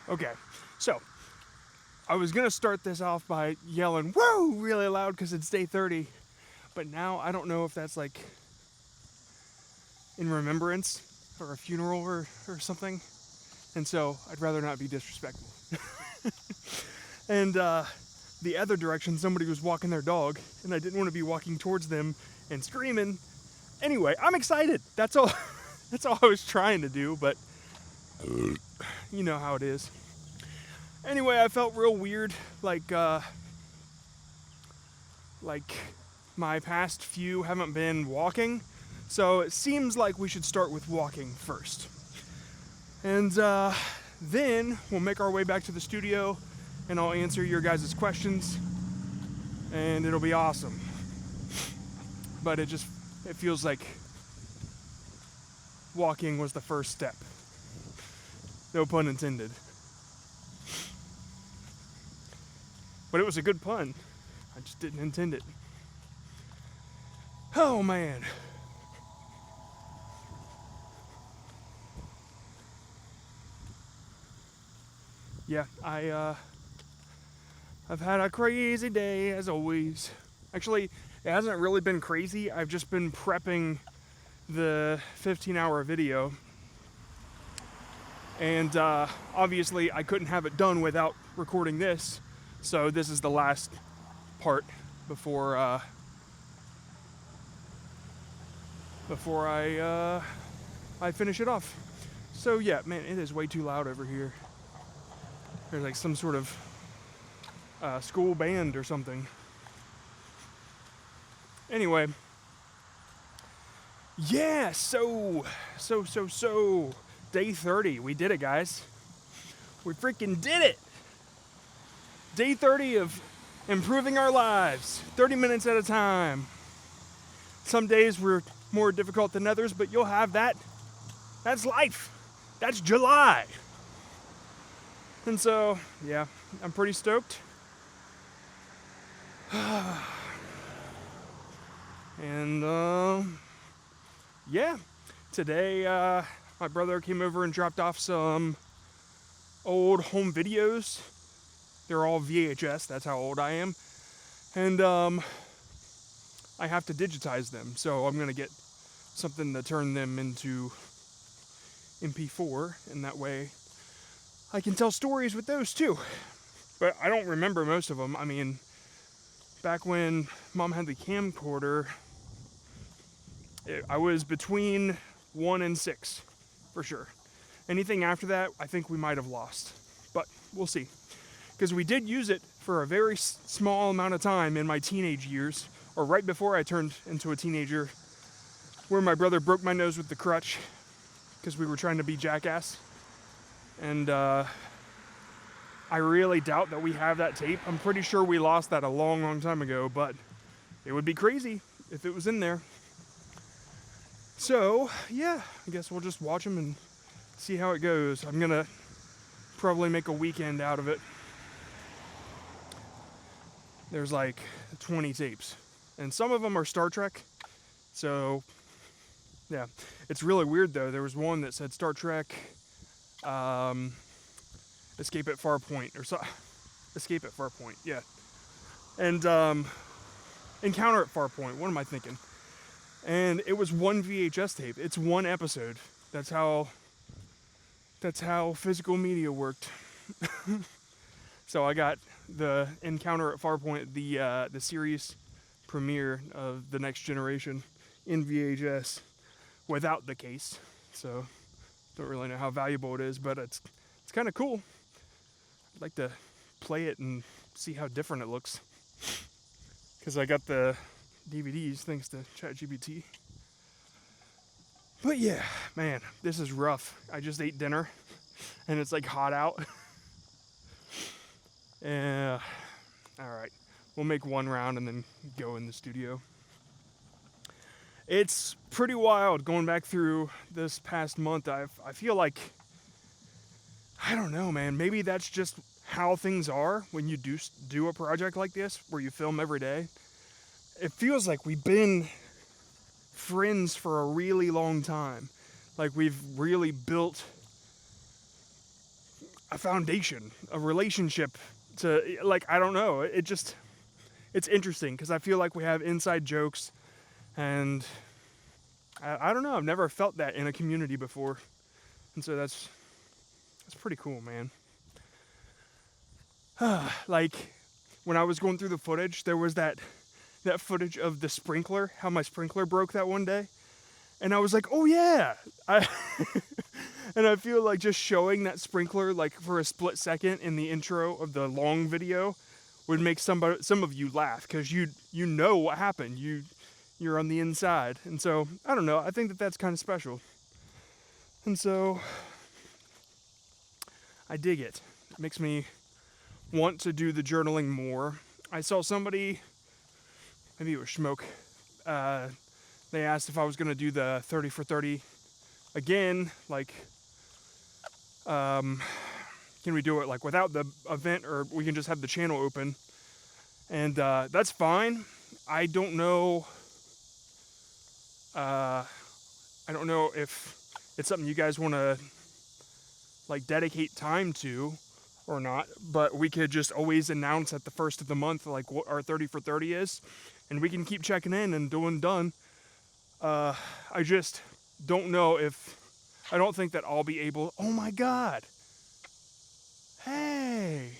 Okay, so I was gonna start this off by yelling "woo" really loud because it's day 30, but now I don't know if that's like in remembrance or a funeral or something, and so I'd rather not be disrespectful. And the other direction, somebody was walking their dog, and I didn't want to be walking towards them and screaming. Anyway, I'm excited. That's all. That's all I was trying to do, but you know how it is. Anyway, I felt real weird, like my past few haven't been walking, so it seems like we should start with walking first. And then we'll make our way back to the studio, and I'll answer your guys' questions, and it'll be awesome. But it feels like walking was the first step. No pun intended. But it was a good pun. I just didn't intend it. Oh man. Yeah, I've had a crazy day as always. Actually, it hasn't really been crazy. I've just been prepping the 15-hour video. And obviously I couldn't have it done without recording this. So this is the last part before I finish it off. So yeah, man, it is way too loud over here. There's like some sort of school band or something. Anyway, yeah, so day 30, we did it, guys. We freaking did it. Day 30 of improving our lives, 30 minutes at a time. Some days were more difficult than others, but you'll have that. That's life. That's July. And so, yeah, I'm pretty stoked. And, yeah, today, my brother came over and dropped off some old home videos. They're all VHS, that's how old I am. And, I have to digitize them, so I'm gonna get something to turn them into MP4, and that way I can tell stories with those too. But I don't remember most of them. I mean, back when Mom had the camcorder, I was between 1 and 6, for sure. Anything after that, I think we might have lost. But we'll see. Because we did use it for a very small amount of time in my teenage years, or right before I turned into a teenager, where my brother broke my nose with the crutch, because we were trying to be jackass. And I really doubt that we have that tape. I'm pretty sure we lost that a long time ago, but it would be crazy if it was in there. So, yeah, I guess we'll just watch them and see how it goes. I'm gonna probably make a weekend out of it. There's like 20 tapes, and some of them are Star Trek. So, yeah, it's really weird though. There was one that said Star Trek, Escape at Farpoint, or so. Escape at Farpoint, yeah. And Encounter at Farpoint. What am I thinking? And it was one VHS tape. It's one episode. That's how physical media worked. So I got the Encounter at Farpoint, the series premiere of The Next Generation in VHS without the case. So don't really know how valuable it is, but it's kind of cool. I'd like to play it and see how different it looks. Because I got the DVDs thanks to ChatGPT. But yeah, man, this is rough. I just ate dinner and it's like hot out. Yeah. Alright. We'll make one round and then go in the studio. It's pretty wild going back through this past month. I feel like, I don't know, man, maybe that's just how things are when you do a project like this where you film every day. It feels like we've been friends for a really long time. Like we've really built a foundation, a relationship to, like, I don't know. It's interesting because I feel like we have inside jokes, and I don't know. I've never felt that in a community before, and so that's pretty cool, man. Like when I was going through the footage, there was that footage of the sprinkler, how my sprinkler broke that one day, and I was like, oh yeah, and I feel like just showing that sprinkler like for a split second in the intro of the long video would make some of you laugh, because you know what happened. You're on the inside. And so, I don't know, I think that that's kind of special. And so, I dig it. It makes me want to do the journaling more. I saw somebody, maybe it was Schmoke, they asked if I was going to do the 30 for 30 again, like, can we do it like without the event, or we can just have the channel open? And that's fine. I don't know if it's something you guys want to like dedicate time to or not, but we could just always announce at the first of the month like what our 30 for 30 is, and we can keep checking in and doing done. I just don't know if, I don't think that I'll be able, oh my God. Hey.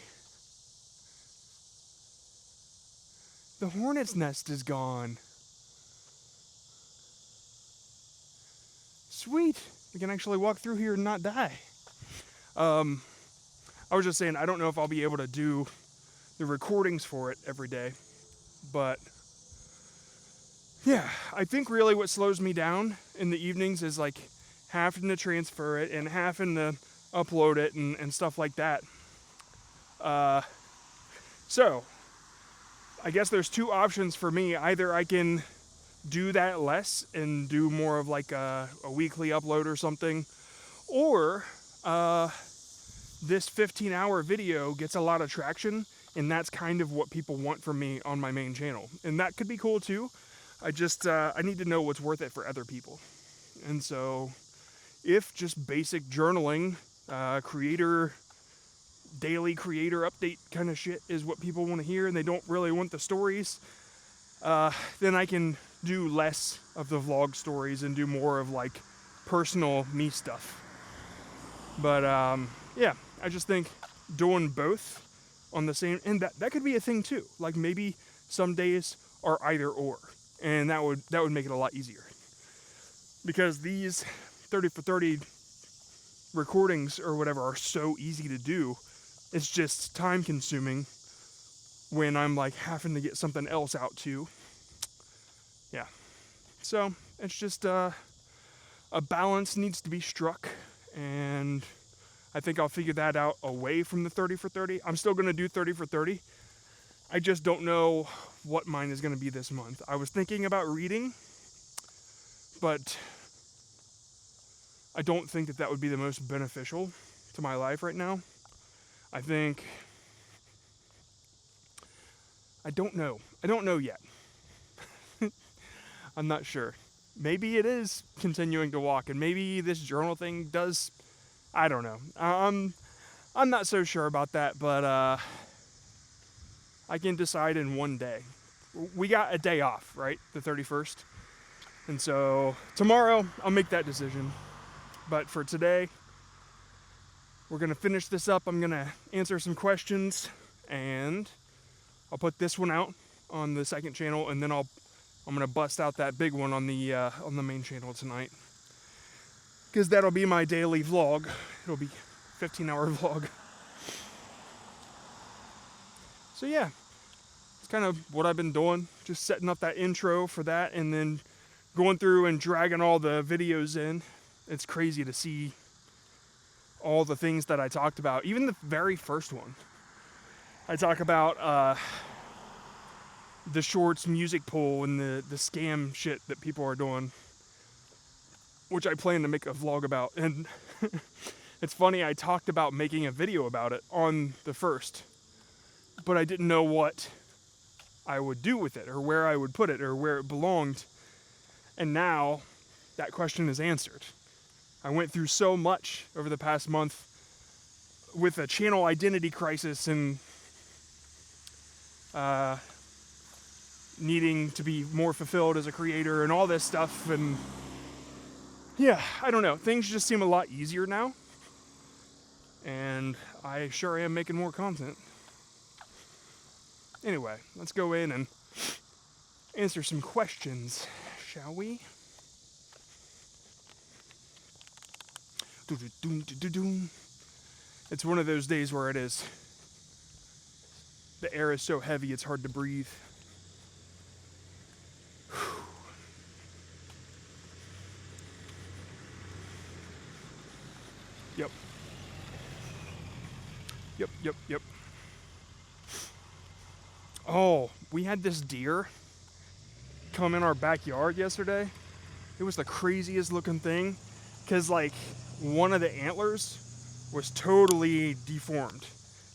The hornet's nest is gone. Sweet. We can actually walk through here and not die. I was just saying, I don't know if I'll be able to do the recordings for it every day, but yeah, I think really what slows me down in the evenings is like having to transfer it and having to upload it and stuff like that. So I guess there's two options for me. Either I can do that less and do more of like a weekly upload or something, or this 15-hour video gets a lot of traction, and that's kind of what people want from me on my main channel, and that could be cool too. I just I need to know what's worth it for other people. And so if just basic journaling, daily creator update kind of shit is what people want to hear, and they don't really want the stories, then I can do less of the vlog stories and do more of like personal me stuff. But yeah, I just think doing both on the same, and that could be a thing too. Like maybe some days are either or, and that would make it a lot easier. Because these 30 for 30 recordings or whatever are so easy to do. It's just time consuming when I'm like having to get something else out too. Yeah. So it's just a balance needs to be struck, and I think I'll figure that out away from the 30 for 30. I'm still going to do 30 for 30. I just don't know what mine is going to be this month. I was thinking about reading, but I don't think that would be the most beneficial to my life right now. I think, I don't know. I don't know yet. I'm not sure. Maybe it is continuing to walk, and maybe this journal thing does, I don't know. I'm not so sure about that, but I can decide in one day. We got a day off, right? The 31st. And so tomorrow I'll make that decision. But for today, we're going to finish this up. I'm going to answer some questions, and I'll put this one out on the second channel, and then I'm going to bust out that big one on the main channel tonight. Because that'll be my daily vlog. It'll be a 15-hour vlog. So yeah, it's kind of what I've been doing. Just setting up that intro for that, and then going through and dragging all the videos in. It's crazy to see all the things that I talked about. Even the very first one. I talk about the shorts music poll and the scam shit that people are doing, which I plan to make a vlog about. And it's funny, I talked about making a video about it on the first, but I didn't know what I would do with it, or where I would put it, or where it belonged. And now that question is answered. I went through so much over the past month with a channel identity crisis and needing to be more fulfilled as a creator and all this stuff. And yeah, I don't know. Things just seem a lot easier now. And I sure am making more content. Anyway, let's go in and answer some questions, shall we? It's one of those days where it is. The air is so heavy it's hard to breathe. Yep. Yep. Oh, we had this deer come in our backyard yesterday. It was the craziest looking thing, because like one of the antlers was totally deformed.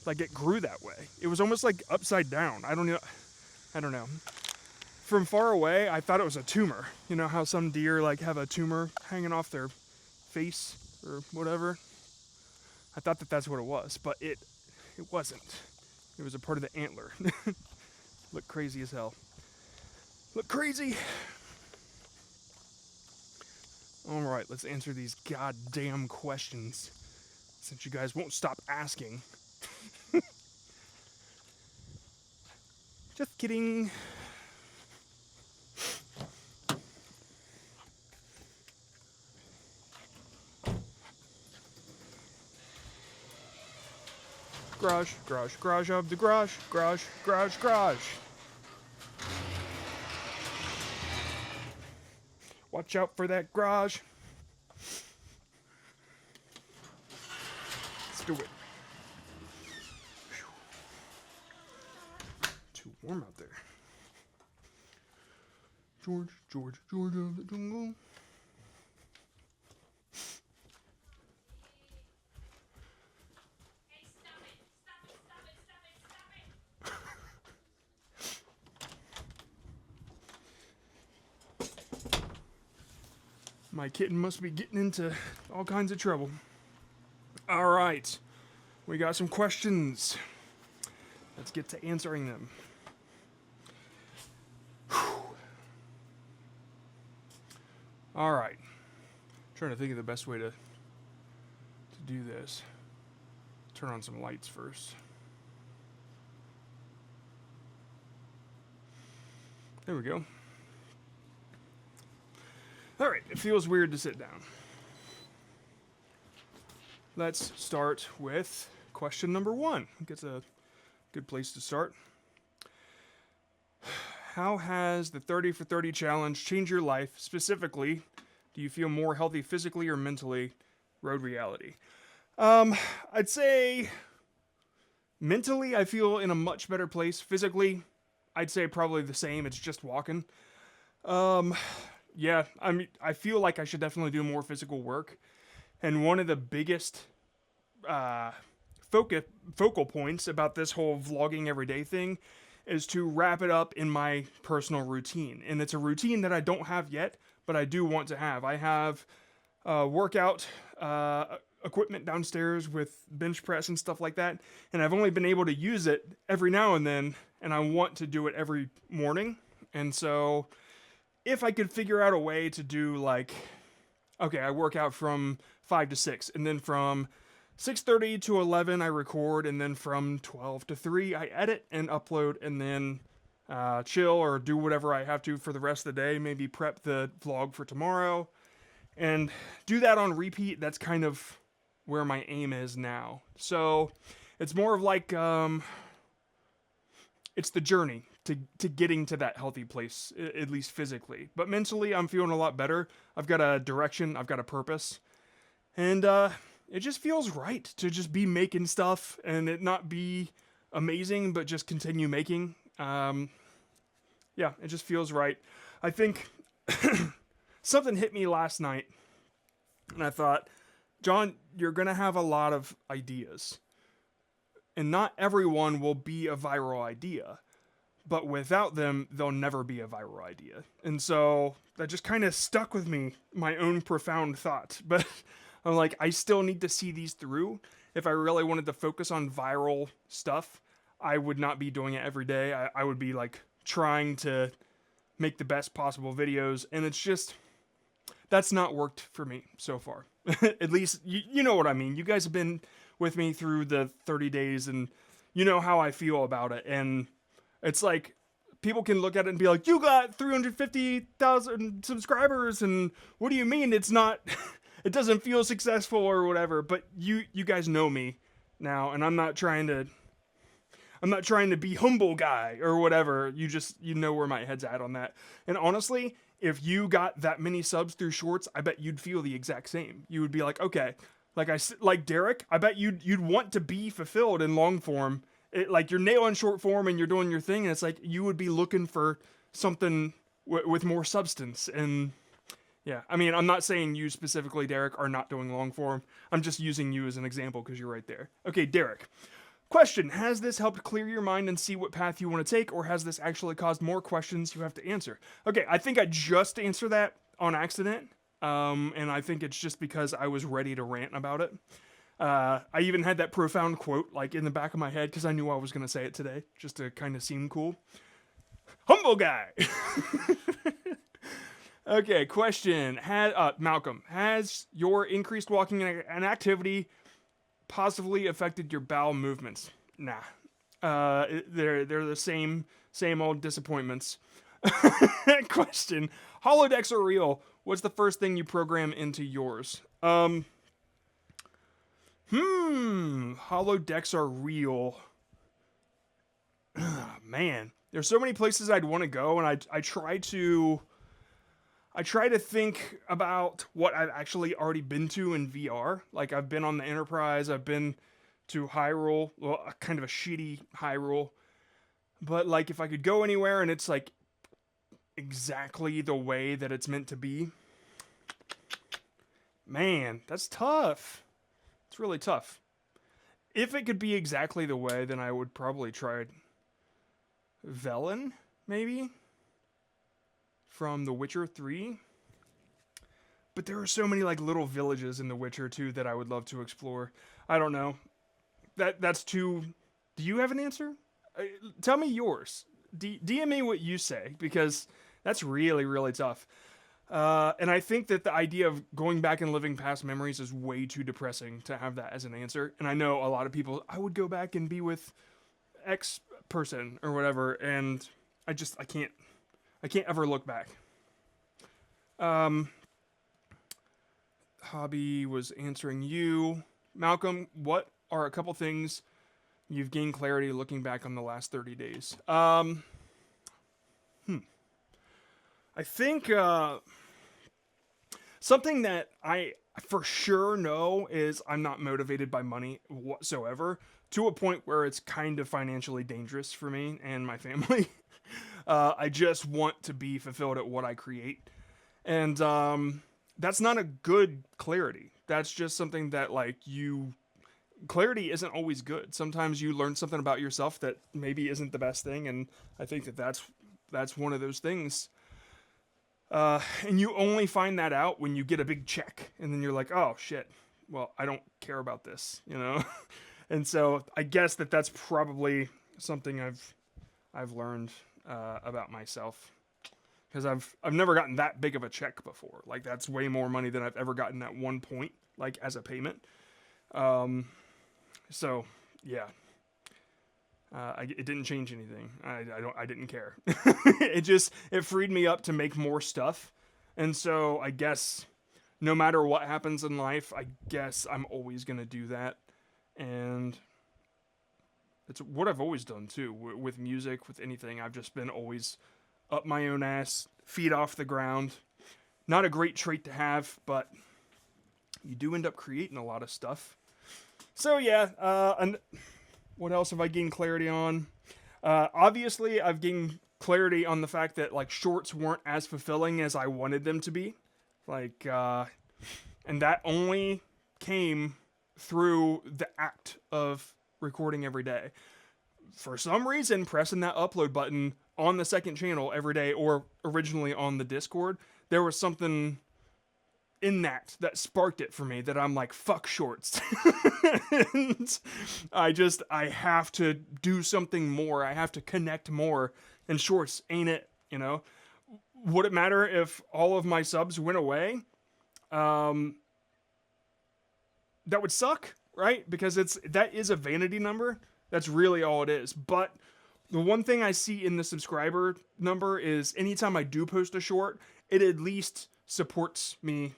Like it grew that way. It was almost like upside down. I don't know. From far away, I thought it was a tumor. You know how some deer like have a tumor hanging off their face or whatever? I thought that that's what it was, but it wasn't. It was a part of the antler. Looked crazy as hell. Look crazy. All right, let's answer these goddamn questions, since you guys won't stop asking. Just kidding. Garage of the garage. Watch out for that garage. Let's do it. Too warm out there. George of the jungle. My kitten must be getting into all kinds of trouble. All right, we got some questions. Let's get to answering them. All right, trying to think of the best way to do this. Turn on some lights first. There we go. All right, it feels weird to sit down. Let's start with question number 1. I think it's a good place to start. How has the 30 for 30 challenge changed your life? Specifically, do you feel more healthy physically or mentally? Road reality. I'd say mentally I feel in a much better place. Physically, I'd say probably the same. It's just walking. Yeah, I feel like I should definitely do more physical work. And one of the biggest focal points about this whole vlogging everyday thing is to wrap it up in my personal routine. And it's a routine that I don't have yet, but I do want to have. I have workout equipment downstairs with bench press and stuff like that. And I've only been able to use it every now and then, and I want to do it every morning. And so if I could figure out a way to do like, okay, I work out from 5 to 6, and then from 6:30 to 11 I record, and then from 12 to 3 I edit and upload, and then chill or do whatever I have to for the rest of the day, maybe prep the vlog for tomorrow, and do that on repeat. That's kind of where my aim is now. So it's more of like, it's the journey to getting to that healthy place, at least physically. But mentally, I'm feeling a lot better. I've got a direction, I've got a purpose. And it just feels right to just be making stuff and it not be amazing, but just continue making. Yeah, it just feels right. I think something hit me last night, and I thought, John, you're going to have a lot of ideas. And not everyone will be a viral idea. But without them, they'll never be a viral idea. And so that just kind of stuck with me, my own profound thought. But I'm like, I still need to see these through. if I really wanted to focus on viral stuff, I would not be doing it every day. I would be like trying to make the best possible videos, and it's just, that's not worked for me so far. At least, you know what I mean. You guys have been with me through the 30 days, and you know how I feel about it. And it's like, people can look at it and be like, you got 350,000 subscribers, and what do you mean it's not, it doesn't feel successful or whatever. But you guys know me now, and I'm not trying to be humble guy or whatever. You know where my head's at on that. And honestly, if you got that many subs through shorts, I bet you'd feel the exact same. You would be like, okay, like Derek, I bet you'd want to be fulfilled in long form. Like you're nailing short form and you're doing your thing, and it's like you would be looking for something with more substance. And yeah, I mean, I'm not saying you specifically, Derek, are not doing long form. I'm just using you as an example because you're right there. Okay, Derek. Question, has this helped clear your mind and see what path you want to take, or has this actually caused more questions you have to answer? Okay, I think I just answered that on accident, and I think it's just because I was ready to rant about it. I even had that profound quote like in the back of my head because I knew I was going to say it today, just to kind of seem cool. Humble guy! Okay, question, Malcolm, has your increased walking and activity positively affected your bowel movements? Nah. They're the same old disappointments. Question. Holodecks are real. What's the first thing you program into yours? Holodecks are real. Man, there's so many places I'd want to go, and I try to think about what I've actually already been to in VR. Like, I've been on the Enterprise, I've been to Hyrule, well, kind of a shitty Hyrule. But, like, if I could go anywhere and it's, like, exactly the way that it's meant to be, man, that's tough. It's really tough. If it could be exactly the way, then I would probably try Velen, maybe? From The Witcher 3. But there are so many like little villages in The Witcher 2 that I would love to explore. I don't know. That's too... Do you have an answer? Tell me yours. DM me what you say, because that's really, really tough. And I think that the idea of going back and living past memories is way too depressing to have that as an answer. And I know a lot of people, I would go back and be with X person or whatever, and I can't ever look back. Hobby was answering you. Malcolm, what are a couple things you've gained clarity looking back on the last 30 days? I think something that I for sure know is I'm not motivated by money whatsoever, to a point where it's kind of financially dangerous for me and my family. I just want to be fulfilled at what I create. And that's not a good clarity. That's just something that, like, clarity isn't always good. Sometimes you learn something about yourself that maybe isn't the best thing, and I think that's one of those things. And you only find that out when you get a big check, and then you're like, oh shit, well, I don't care about this, you know? And so I guess that's probably something I've learned about myself, because I've never gotten that big of a check before. Like, that's way more money than I've ever gotten at one point, like, as a payment. So yeah, it didn't change anything. I didn't care. It freed me up to make more stuff. And so I guess no matter what happens in life, I guess I'm always going to do that. And it's what I've always done too, with music, with anything. I've just been always up my own ass, feet off the ground. Not a great trait to have, but you do end up creating a lot of stuff. So yeah, and what else have I gained clarity on? Obviously, I've gained clarity on the fact that, like, shorts weren't as fulfilling as I wanted them to be. Like, and that only came through the act of recording every day. For some reason, pressing that upload button on the second channel every day, or originally on the Discord, there was something in that sparked it for me, that I'm like, fuck shorts. And I have to do something more. I have to connect more, and shorts ain't it, you know? Would it matter if all of my subs went away? That would suck, right? Because that is a vanity number. That's really all it is. But the one thing I see in the subscriber number is anytime I do post a short, it at least supports me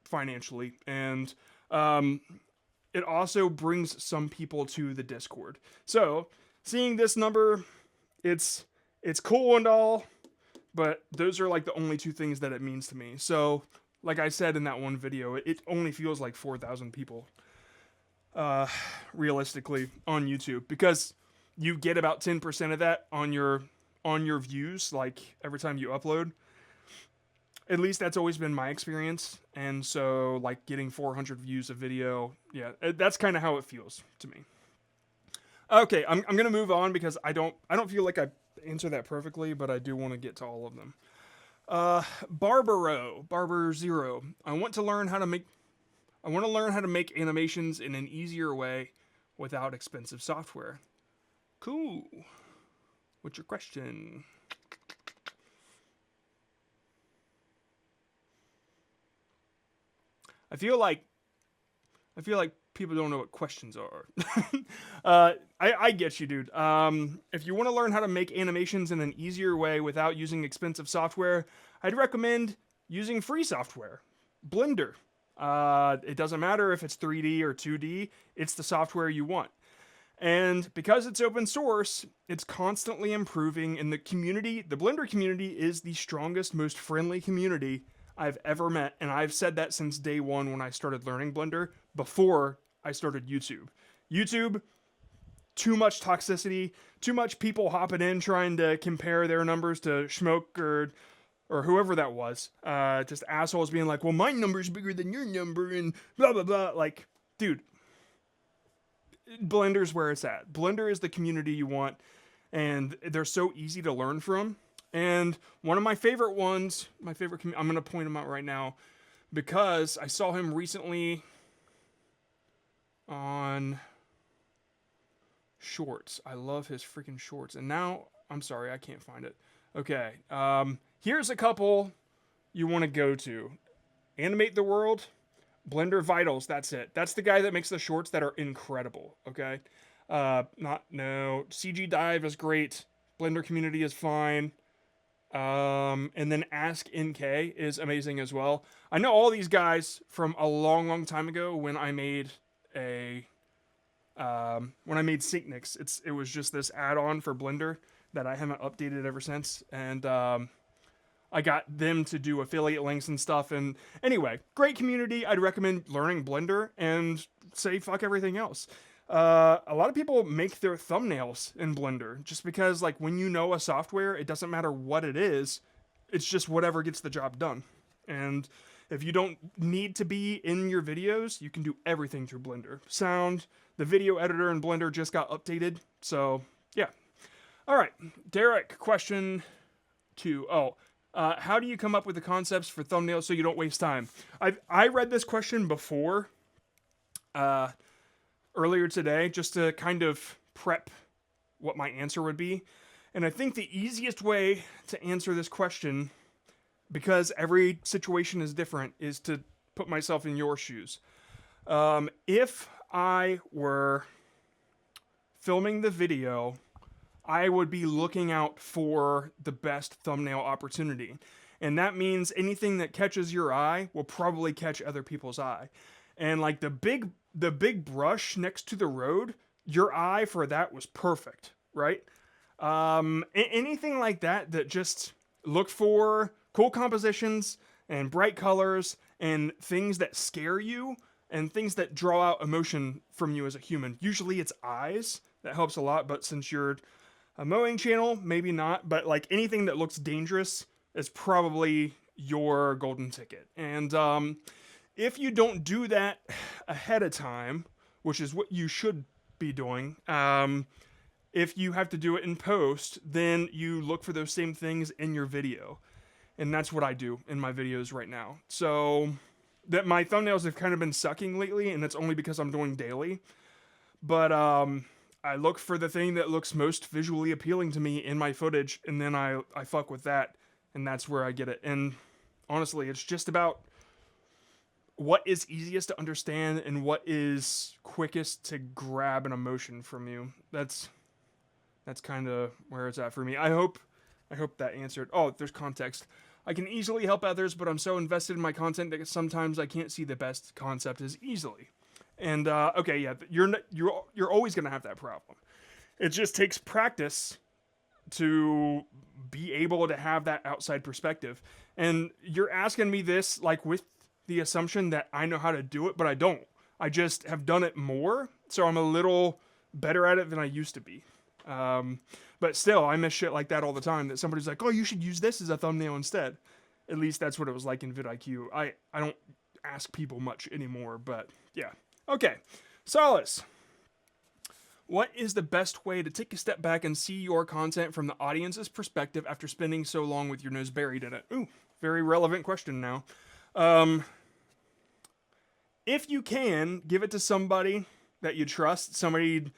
financially. And it also brings some people to the Discord. So seeing this number, it's cool and all, but those are like the only two things that it means to me. So like I said in that one video, it only feels like 4,000 people realistically on YouTube, because you get about 10% of that on your views, like every time you upload. At least that's always been my experience. And so like getting 400 views a video, yeah, that's kind of how it feels to me. Okay, I'm going to move on because I don't feel like I answered that perfectly, but I do want to get to all of them. Barber Zero. I want to learn how to make animations in an easier way without expensive software. Cool. What's your question? I feel like people don't know what questions are. I get you, dude. If you want to learn how to make animations in an easier way without using expensive software, I'd recommend using free software. Blender. It doesn't matter if it's 3D or 2D, it's the software you want. And because it's open source, it's constantly improving, and the Blender community is the strongest, most friendly community I've ever met, and I've said that since day one when I started learning Blender, before I started YouTube. YouTube, too much toxicity, too much people hopping in trying to compare their numbers to Schmoke or whoever that was. Just assholes being like, well, my number's bigger than your number, and blah, blah, blah. Like, dude, Blender's where it's at. Blender is the community you want, and they're so easy to learn from. And one of my favorite ones, I'm going to point him out right now, because I saw him recently on Shorts. I love his freaking Shorts. And now, I'm sorry, I can't find it. Okay, here's a couple you want to go to. Animate the World, Blender Vitals, that's it. That's the guy that makes the shorts that are incredible, okay? CG Dive is great. Blender Community is fine. And then Ask NK is amazing as well. I know all these guys from a long, long time ago when I made Syncnix. It was just this add-on for Blender that I haven't updated ever since. And I got them to do affiliate links and stuff. And anyway, great community. I'd recommend learning Blender and say fuck everything else. A lot of people make their thumbnails in Blender just because, like, when you know a software, it doesn't matter what it is. It's just whatever gets the job done. And if you don't need to be in your videos, you can do everything through Blender. Sound, the video editor in Blender just got updated. So, yeah. All right. Derek, question 2. How do you come up with the concepts for thumbnails so you don't waste time? I read this question before, earlier today, just to kind of prep what my answer would be. And I think the easiest way to answer this question, because every situation is different, is to put myself in your shoes. If I were filming the video, I would be looking out for the best thumbnail opportunity. And that means anything that catches your eye will probably catch other people's eye. And like the big brush next to the road, your eye for that was perfect, right? Anything like that just look for cool compositions and bright colors and things that scare you and things that draw out emotion from you as a human. Usually it's eyes. That helps a lot, but since you're a mowing channel, maybe not, but like anything that looks dangerous is probably your golden ticket. And if you don't do that ahead of time, which is what you should be doing, if you have to do it in post, then you look for those same things in your video. And that's what I do in my videos right now. So that my thumbnails have kind of been sucking lately, and it's only because I'm doing daily. But I look for the thing that looks most visually appealing to me in my footage, and then I fuck with that, and that's where I get it. And honestly, it's just about what is easiest to understand and what is quickest to grab an emotion from you. That's kind of where it's at for me. I hope that answered. Oh, there's context. I can easily help others, but I'm so invested in my content that sometimes I can't see the best concept as easily. And okay, yeah, you're always gonna have that problem. It just takes practice to be able to have that outside perspective. And you're asking me this like with the assumption that I know how to do it, but I don't. I just have done it more, so I'm a little better at it than I used to be. But still, I miss shit like that all the time. That somebody's like, "Oh, you should use this as a thumbnail instead." At least that's what it was like in vidIQ. I don't ask people much anymore, but yeah. Okay, Solace. What is the best way to take a step back and see your content from the audience's perspective after spending so long with your nose buried in it? Ooh, very relevant question now. If you can, give it to somebody that you trust, somebody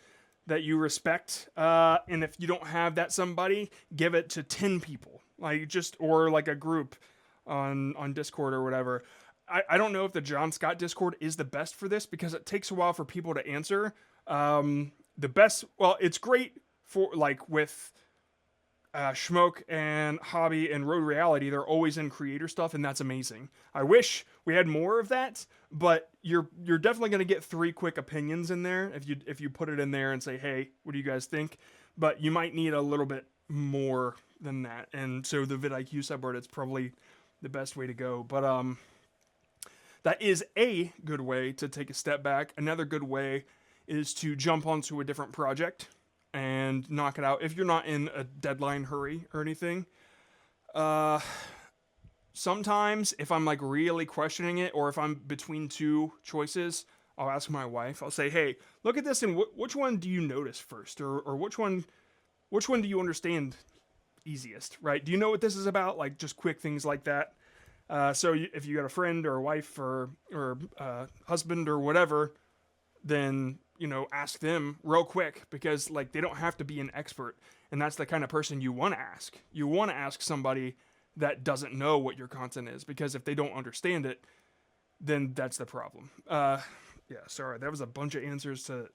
that you respect, and if you don't have that somebody, give it to 10 people, or like a group on Discord or whatever. I don't know if the John Scott Discord is the best for this because it takes a while for people to answer. It's great for like with Schmoke and Hobby and Road Reality. They're always in creator stuff, and that's amazing. I wish we had more of that, but you're definitely going to get 3 quick opinions in there if you put it in there and say, hey, what do you guys think? But you might need a little bit more than that, and so the vidIQ subreddit is probably the best way to go. But that is a good way to take a step back. Another good way is to jump onto a different project and knock it out if you're not in a deadline hurry or anything. Sometimes if I'm like really questioning it, or if I'm between 2 choices, I'll ask my wife. I'll say, hey, look at this, and which one do you notice first? Or which one do you understand easiest, right? Do you know what this is about? Like just quick things like that. So if you got a friend or a wife or husband or whatever, then, ask them real quick, because like they don't have to be an expert. And that's the kind of person you want to ask. You want to ask somebody that doesn't know what your content is, because if they don't understand it, then that's the problem. Yeah, sorry, that was a bunch of answers to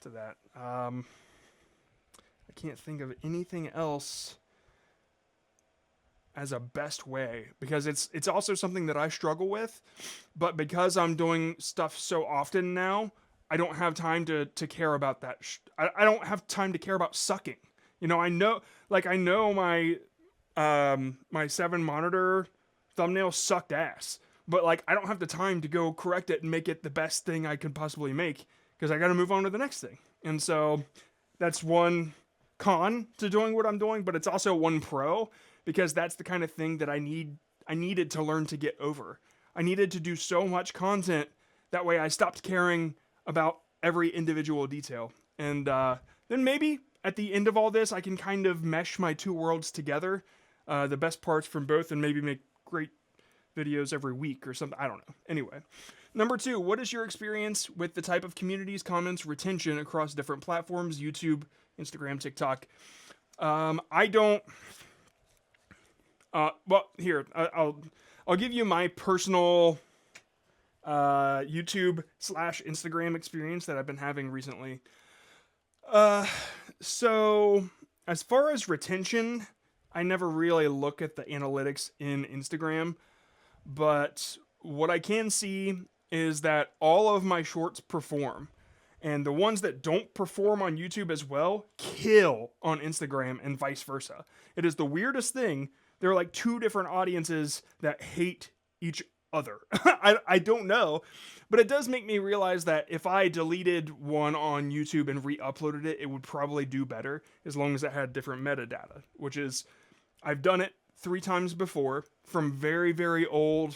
that. I can't think of anything else as a best way, because it's also something that I struggle with, but because I'm doing stuff so often now, I don't have time to care about that. I don't have time to care about sucking. I know my my 7 monitor thumbnail sucked ass, but like I don't have the time to go correct it and make it the best thing I could possibly make, because I got to move on to the next thing. And so that's one con to doing what I'm doing, but it's also one pro, because that's the kind of thing that I needed to learn to get over. I needed to do so much content, that way I stopped caring about every individual detail. And then maybe at the end of all this, I can kind of mesh my 2 worlds together, the best parts from both, and maybe make great videos every week or something. I don't know. Anyway, number 2, what is your experience with the type of communities, comments, retention across different platforms, YouTube, Instagram, TikTok? I don't... well, here, I'll give you my personal YouTube / Instagram experience that I've been having recently. So as far as retention, I never really look at the analytics in Instagram, but what I can see is that all of my shorts perform, and the ones that don't perform on YouTube as well kill on Instagram, and vice versa. It is the weirdest thing. There are like 2 different audiences that hate each other. I don't know, but it does make me realize that if I deleted one on YouTube and re-uploaded it, it would probably do better, as long as it had different metadata, which is, I've done it 3 times before from very, very old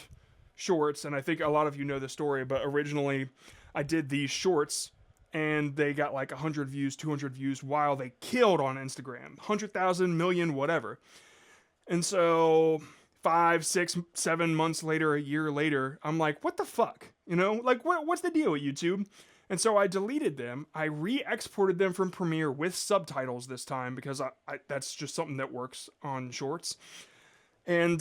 shorts, and I think a lot of you know the story, but originally I did these shorts and they got like 100 views, 200 views, while they killed on Instagram, 100,000, million, whatever. And so 5, 6, 7 months later, a year later, I'm like, what the fuck? You know, like what's the deal with YouTube? And so I deleted them. I re-exported them from Premiere with subtitles this time because that's just something that works on Shorts. And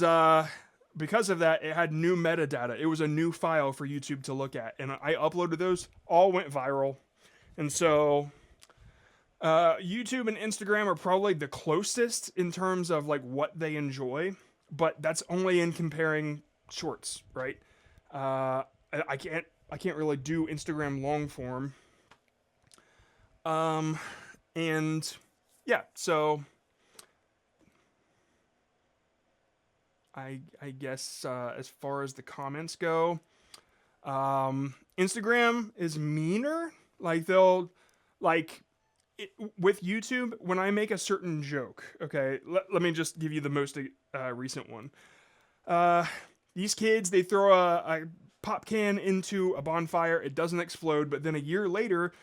because of that, it had new metadata. It was a new file for YouTube to look at. And I uploaded those, all went viral. And so YouTube and Instagram are probably the closest in terms of like what they enjoy, but that's only in comparing Shorts, right? I can't really do Instagram long form. And yeah, so I guess as far as the comments go, Instagram is meaner. Like they'll like with YouTube, when I make a certain joke, okay, let me just give you the most recent one. These kids, they throw a pop can into a bonfire, it doesn't explode, but then a year later,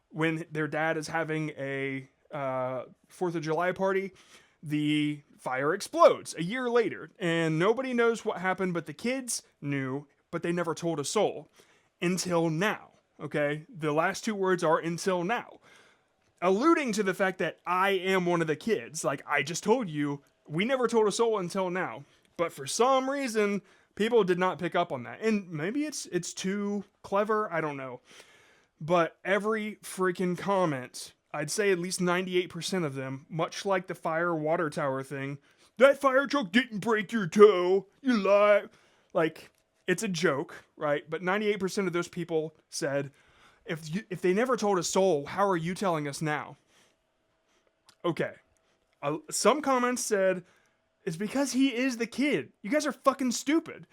when their dad is having a 4th of July party, the fire explodes a year later, and nobody knows what happened, but the kids knew, but they never told a soul. Until now, okay? The last 2 words are until now. Alluding to the fact that I am one of the kids. Like, I just told you, we never told a soul until now. But for some reason, people did not pick up on that. And maybe it's too clever, I don't know. But every freaking comment, I'd say at least 98% of them, much like the fire water tower thing, that fire truck didn't break your toe, you lie. Like, it's a joke, right? But 98% of those people said, if they never told a soul, how are you telling us now? Okay. Some comments said, it's because he is the kid. You guys are fucking stupid.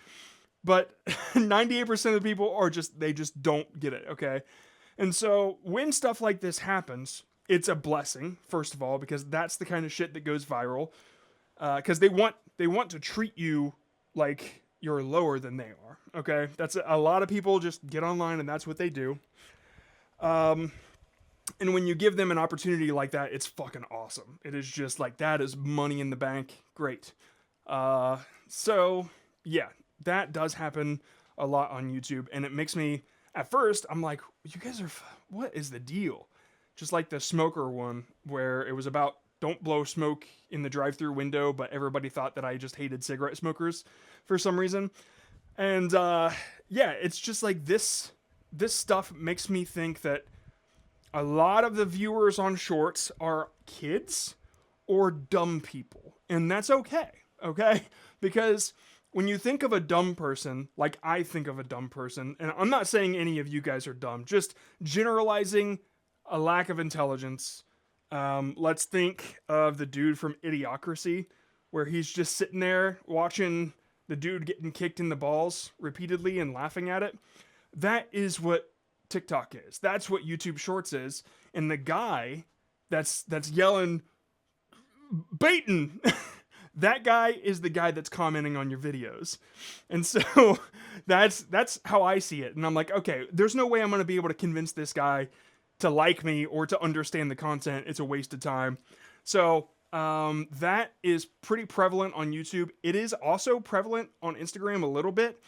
But 98% of the people are they just don't get it, okay? And so when stuff like this happens, it's a blessing, first of all, because that's the kind of shit that goes viral. Because they want to treat you like you're lower than they are, okay? That's a lot of people just get online and that's what they do. And when you give them an opportunity like that, it's fucking awesome. It is just like, that is money in the bank. Great. So yeah, that does happen a lot on YouTube, and it makes me, at first, I'm like, you guys are, what is the deal? Just like the smoker one, where it was about don't blow smoke in the drive-through window, but everybody thought that I just hated cigarette smokers for some reason. And yeah, it's just like this stuff makes me think that a lot of the viewers on Shorts are kids or dumb people. And that's okay, okay? Because when you think of a dumb person, like I think of a dumb person, and I'm not saying any of you guys are dumb, just generalizing a lack of intelligence. Let's think of the dude from Idiocracy, where he's just sitting there watching the dude getting kicked in the balls repeatedly and laughing at it. That is what TikTok is. That's what YouTube Shorts is. And the guy that's yelling, baiting, that guy is the guy that's commenting on your videos. And so that's how I see it. And I'm like, okay, there's no way I'm going to be able to convince this guy to like me or to understand the content. It's a waste of time. So that is pretty prevalent on YouTube. It is also prevalent on Instagram a little bit.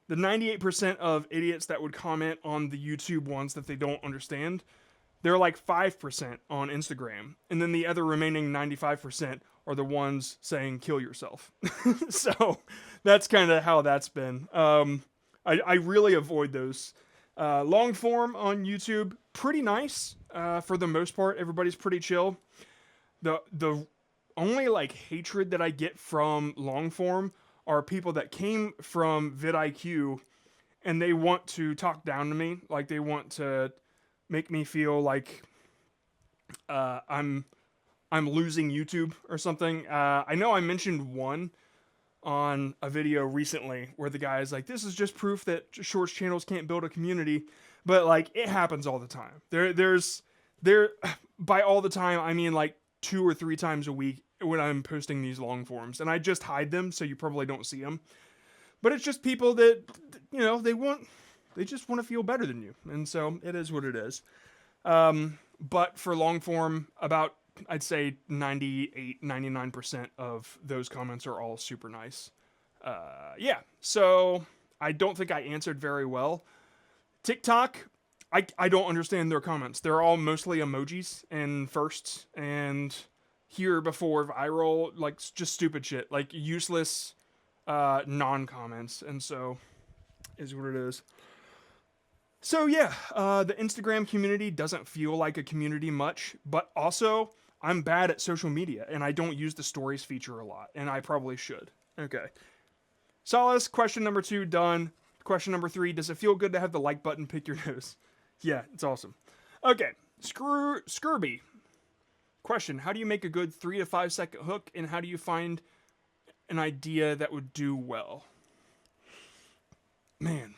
The 98% of idiots that would comment on the YouTube ones that they don't understand, they're like 5% on Instagram. And then the other remaining 95% are the ones saying kill yourself. So that's kind of how that's been. I really avoid those. Long form on YouTube, pretty nice for the most part. Everybody's pretty chill. The only like hatred that I get from long form are people that came from vidIQ and they want to talk down to me. Like they want to make me feel like I'm losing YouTube or something. I know I mentioned one on a video recently where the guy is like, this is just proof that Shorts channels can't build a community. But like it happens all the time. There's by all the time, I mean like 2 or 3 times a week when I'm posting these long forms, and I just hide them so you probably don't see them. But it's just people that, you know, they just want to feel better than you, and so it is what it is. But for long form, about I'd say 98, 99% of those comments are all super nice. Yeah, so I don't think I answered very well. TikTok, I don't understand their comments. They're all mostly emojis and firsts and here before viral, like just stupid shit, like useless non-comments, and so is what it is. So yeah, the Instagram community doesn't feel like a community much, but also I'm bad at social media and I don't use the stories feature a lot, and I probably should. Okay. Solace, question number 2, done. Question number 3, does it feel good to have the like button pick your nose? Yeah, it's awesome. Okay, Scurby. Question, how do you make a good 3 to 5 second hook, and how do you find an idea that would do well? Man,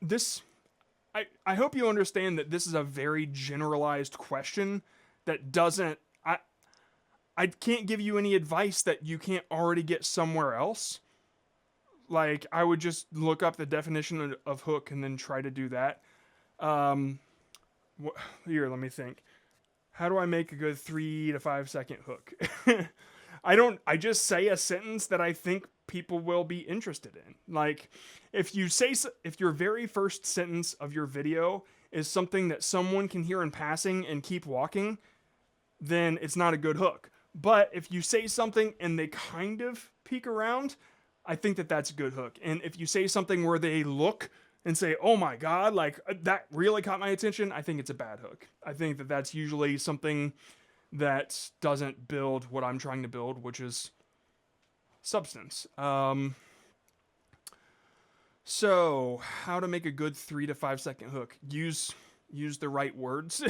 this... I hope you understand that this is a very generalized question that doesn't... I can't give you any advice that you can't already get somewhere else. Like, I would just look up the definition of hook and then try to do that. Here, let me think. How do I make a good 3 to 5 second hook? I just say a sentence that I think people will be interested in. Like, if your very first sentence of your video is something that someone can hear in passing and keep walking, then it's not a good hook. But if you say something and they kind of peek around, I think that that's a good hook. And if you say something where they look and say, oh my God, like that really caught my attention, I think it's a bad hook. I think that that's usually something that doesn't build what I'm trying to build, which is substance. So how to make a good 3 to 5 second hook? Use the right words.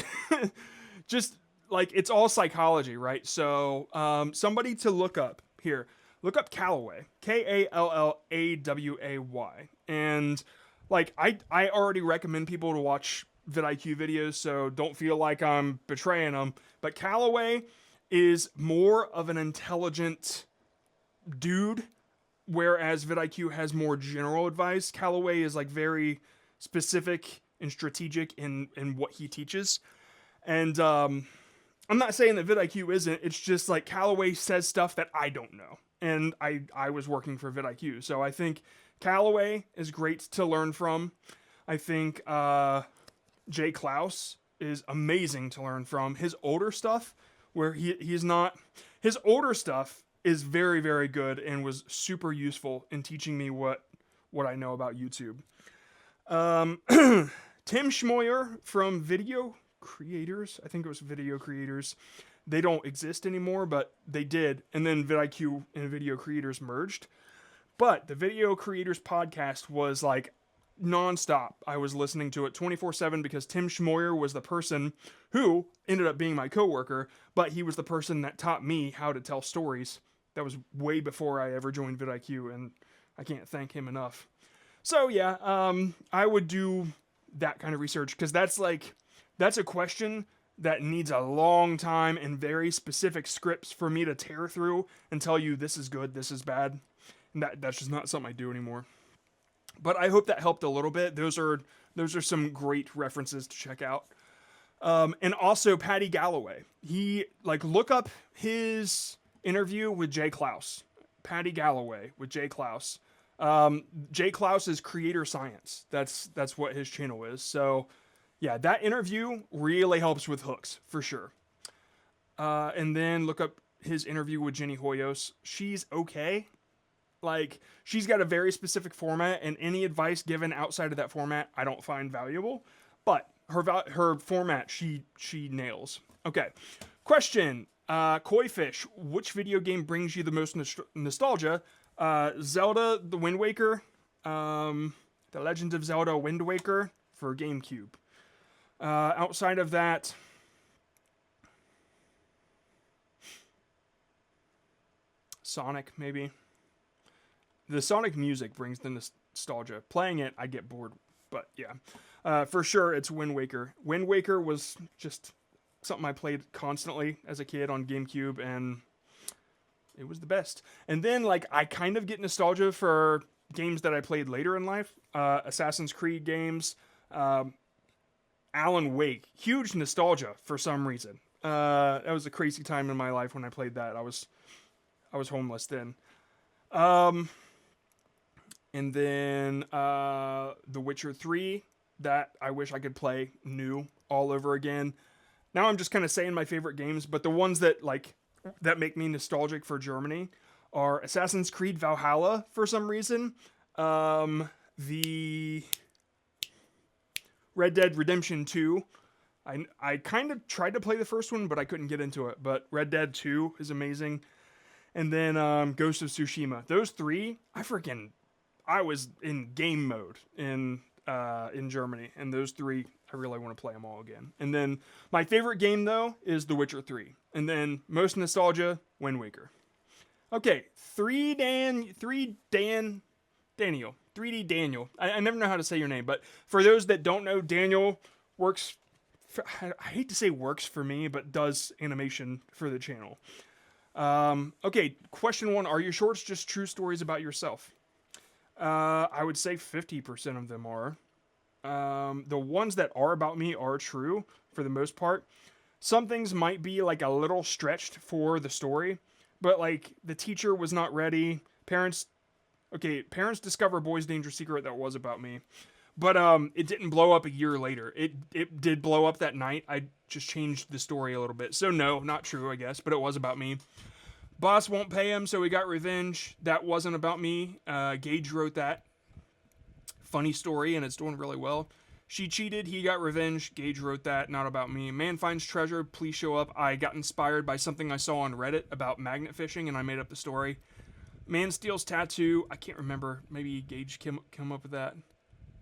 Just like, it's all psychology, right? So somebody to look up here. Look up Callaway, Kallaway, and like I already recommend people to watch vidIQ videos, so don't feel like I'm betraying them. But Callaway is more of an intelligent dude, whereas vidIQ has more general advice. Callaway is like very specific and strategic in what he teaches, and I'm not saying that vidIQ isn't. It's just like Callaway says stuff that I don't know. And I was working for vidIQ. So I think Callaway is great to learn from. I think Jay Klaus is amazing to learn from. His older stuff, where he's not... His older stuff is very, very good and was super useful in teaching me what I know about YouTube. Tim Schmoyer from Video Creators. I think it was Video Creators. They don't exist anymore, but they did. And then vidIQ and Video Creators merged. But the Video Creators podcast was like nonstop. I was listening to it 24/7 because Tim Schmoyer was the person who ended up being my coworker, but he was the person that taught me how to tell stories. That was way before I ever joined vidIQ, and I can't thank him enough. So yeah, I would do that kind of research, because that's a question that needs a long time and very specific scripts for me to tear through and tell you this is good, this is bad. And that's just not something I do anymore. But I hope that helped a little bit. Those are some great references to check out. And also Paddy Galloway. Look up his interview with Jay Klaus. Paddy Galloway with Jay Klaus. Jay Klaus is Creator Science. That's what his channel is. So yeah, that interview really helps with hooks, for sure. And then look up his interview with Jenny Hoyos. She's okay. Like, she's got a very specific format, and any advice given outside of that format, I don't find valuable. But her format, she nails. Okay. Question. Koi Fish. Which video game brings you the most nostalgia? Zelda, The Wind Waker. The Legend of Zelda Wind Waker for GameCube. Outside of that, Sonic, maybe. The Sonic music brings the nostalgia. Playing it, I get bored, but yeah. For sure, it's Wind Waker. Wind Waker was just something I played constantly as a kid on GameCube, and it was the best. And then, I kind of get nostalgia for games that I played later in life. Assassin's Creed games, Alan Wake, huge nostalgia for some reason. That was a crazy time in my life when I played that. I was homeless then. And then The Witcher 3, that I wish I could play new all over again. Now I'm just kind of saying my favorite games, but the ones that that make me nostalgic for Germany are Assassin's Creed Valhalla for some reason, the Red Dead Redemption 2. I kind of tried to play the first one, but I couldn't get into it. But Red Dead 2 is amazing. And then Ghost of Tsushima. Those three, I was in game mode in Germany, and those three I really want to play them all again. And then my favorite game though is The Witcher 3, and then most nostalgia, Wind Waker. Okay, 3D Daniel. I never know how to say your name, but for those that don't know, Daniel works. I hate to say works for me, but does animation for the channel. Okay, question 1: are your shorts just true stories about yourself? I would say 50% of them are. The ones that are about me are true for the most part. Some things might be like a little stretched for the story, but like the teacher was not ready. Parents discover boy's dangerous secret that was about me. But it didn't blow up a year later. It did blow up that night. I just changed the story a little bit. So no, not true, I guess, but it was about me. Boss won't pay him, so he got revenge. That wasn't about me. Gage wrote that. Funny story, and it's doing really well. She cheated, he got revenge. Gage wrote that, not about me. Man finds treasure, please show up. I got inspired by something I saw on Reddit about magnet fishing, and I made up the story. Man steals tattoo. I can't remember. Maybe Gage came up with that.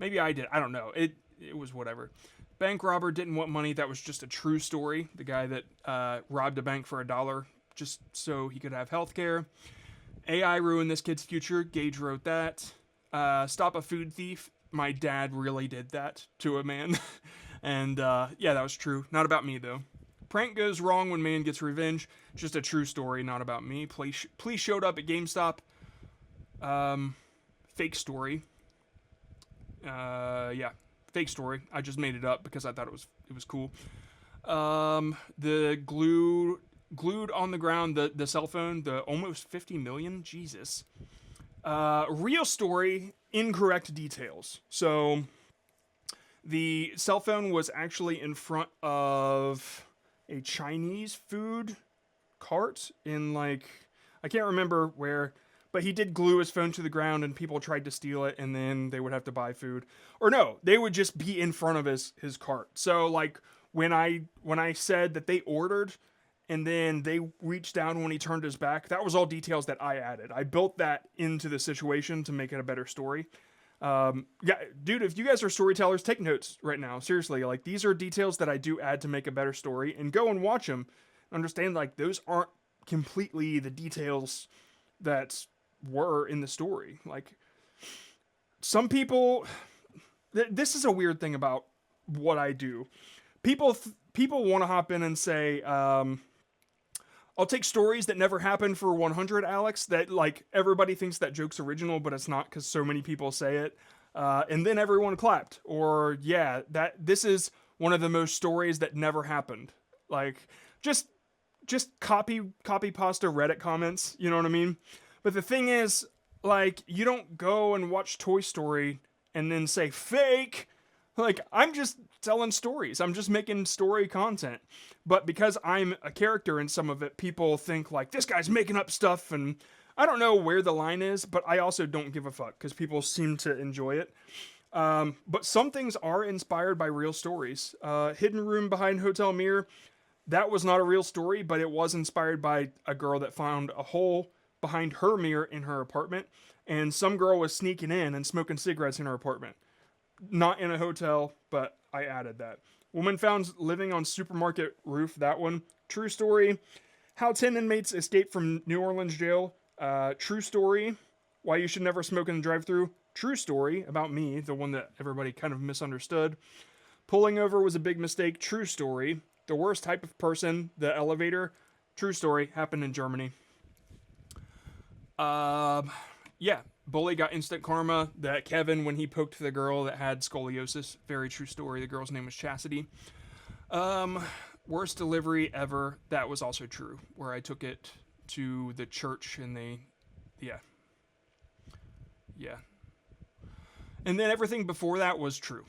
Maybe I did. I don't know. It was whatever. Bank robber didn't want money. That was just a true story. The guy that robbed a bank for $1 just so he could have health care. AI ruined this kid's future. Gage wrote that. Stop a food thief. My dad really did that to a man. And yeah, that was true. Not about me, though. Prank goes wrong when man gets revenge. Just a true story, not about me. Please showed up at GameStop. Fake story. Yeah, fake story. I just made it up because I thought it was cool. The glued on the ground, the cell phone, the almost 50 million. Jesus. Real story, incorrect details. So the cell phone was actually in front of a Chinese food cart in I can't remember where. But he did glue his phone to the ground, and people tried to steal it, and then they would have to buy food. Or no, they would just be in front of his cart. So when I said that they ordered, and then they reached down when he turned his back, that was all details that I added. I built that into the situation to make it a better story. Yeah, dude, if you guys are storytellers, take notes right now. Seriously, these are details that I do add to make a better story, and go and watch them. Understand, those aren't completely the details that were in the story. Some people, this is a weird thing about what I do. People want to hop in and say, I'll take stories that never happened for 100, Alex, that everybody thinks that joke's original, but it's not because so many people say it. And then everyone clapped. Or yeah, this is one of the most stories that never happened. Just copy pasta Reddit comments, you know what I mean? But the thing is, you don't go and watch Toy Story and then say fake. I'm just telling stories. I'm just making story content. But because I'm a character in some of it, people think this guy's making up stuff, and I don't know where the line is, but I also don't give a fuck because people seem to enjoy it. But some things are inspired by real stories. Hidden Room Behind Hotel Mirror, that was not a real story, but it was inspired by a girl that found a hole behind her mirror in her apartment, and some girl was sneaking in and smoking cigarettes in her apartment. Not in a hotel, but I added that. Woman found living on supermarket roof, that one. True story. How 10 inmates escaped from New Orleans jail. True story. Why you should never smoke in the drive-thru. True story about me, the one that everybody kind of misunderstood. Pulling over was a big mistake. True story. The worst type of person, the elevator. True story. Happened in Germany. Yeah, bully got instant karma. That Kevin, when he poked the girl that had scoliosis, very true story. The girl's name was Chastity. Worst delivery ever. That was also true, where I took it to the church and yeah. And then everything before that was true.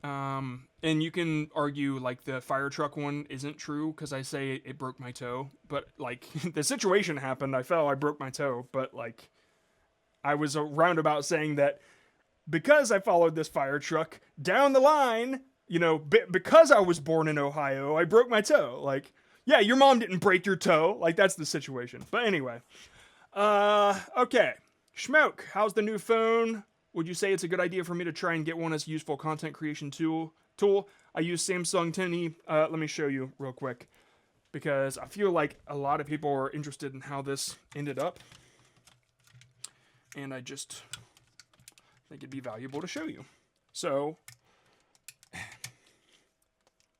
And you can argue like the fire truck one isn't true because I say it broke my toe, but like the situation happened, I fell, I broke my toe, but like I was a roundabout saying that because I followed this fire truck down the line, you know, because I was born in Ohio, I broke my toe. Like, yeah, your mom didn't break your toe. Like, that's the situation. But anyway, okay, Schmoke, how's the new phone? Would you say it's a good idea for me to try and get one as a useful content creation tool? I use Samsung 10e. Let me show you real quick because I feel like a lot of people are interested in how this ended up. And I just think it'd be valuable to show you. So,